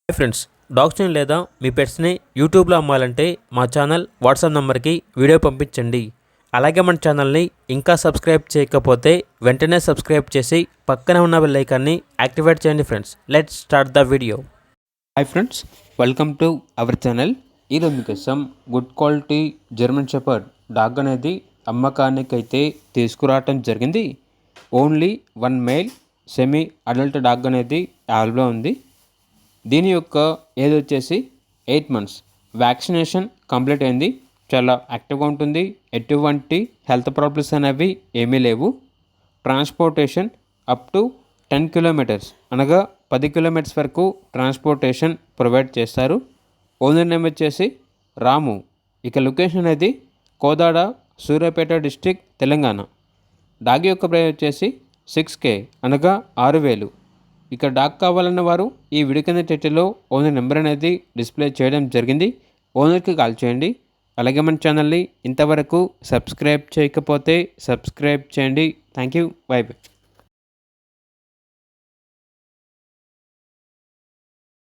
Hi friends, డాగ్స్ని లేదా మీ పెట్స్ని యూట్యూబ్లో అమ్మాలంటే మా ఛానల్ వాట్సాప్ నెంబర్కి వీడియో పంపించండి. అలాగే మన ఛానల్ని ఇంకా సబ్స్క్రైబ్ చేయకపోతే వెంటనే సబ్స్క్రైబ్ చేసి పక్కనే ఉన్న బెల్ ఐకాన్ని యాక్టివేట్ చేయండి. Friends, let's start the video. Hi friends, welcome to our channel. ఈరోజు మీకోసం good quality German shepherd dog అనేది అమ్మకానికి అయితే తీసుకురావటం జరిగింది. Only 1 male semi adult dog అనేది అవైలబుల్లో ఉంది. దీని యొక్క ఏజ్ వచ్చేసి 8 months. వ్యాక్సినేషన్ కంప్లీట్ అయింది. చాలా యాక్టివ్గా ఉంటుంది. ఎటువంటి హెల్త్ ప్రాబ్లమ్స్ అనేవి ఏమీ లేవు. ట్రాన్స్పోర్టేషన్ అప్ టు 10 kilometers అనగా 10 kilometers వరకు ట్రాన్స్పోర్టేషన్ ప్రొవైడ్ చేస్తారు. ఓనర్ నేమ్ వచ్చేసి రాము. ఇక లొకేషన్ అనేది కోదాడ, సూర్యాపేట డిస్టిక్, తెలంగాణ. డాగ్ యొక్క ప్రైస్ వచ్చేసి 6K అనగా 6,000. ఇక డాగ్ కావాలన్న వారు ఈ వీడియో కింద టైటిల్లో ఓనర్ నెంబర్ అనేది డిస్ప్లే చేయడం జరిగింది. ఓనర్కి కాల్ చేయండి. అలాగే మన ఛానల్ని ఇంతవరకు సబ్స్క్రైబ్ చేయకపోతే సబ్స్క్రైబ్ చేయండి. Thank you. By by.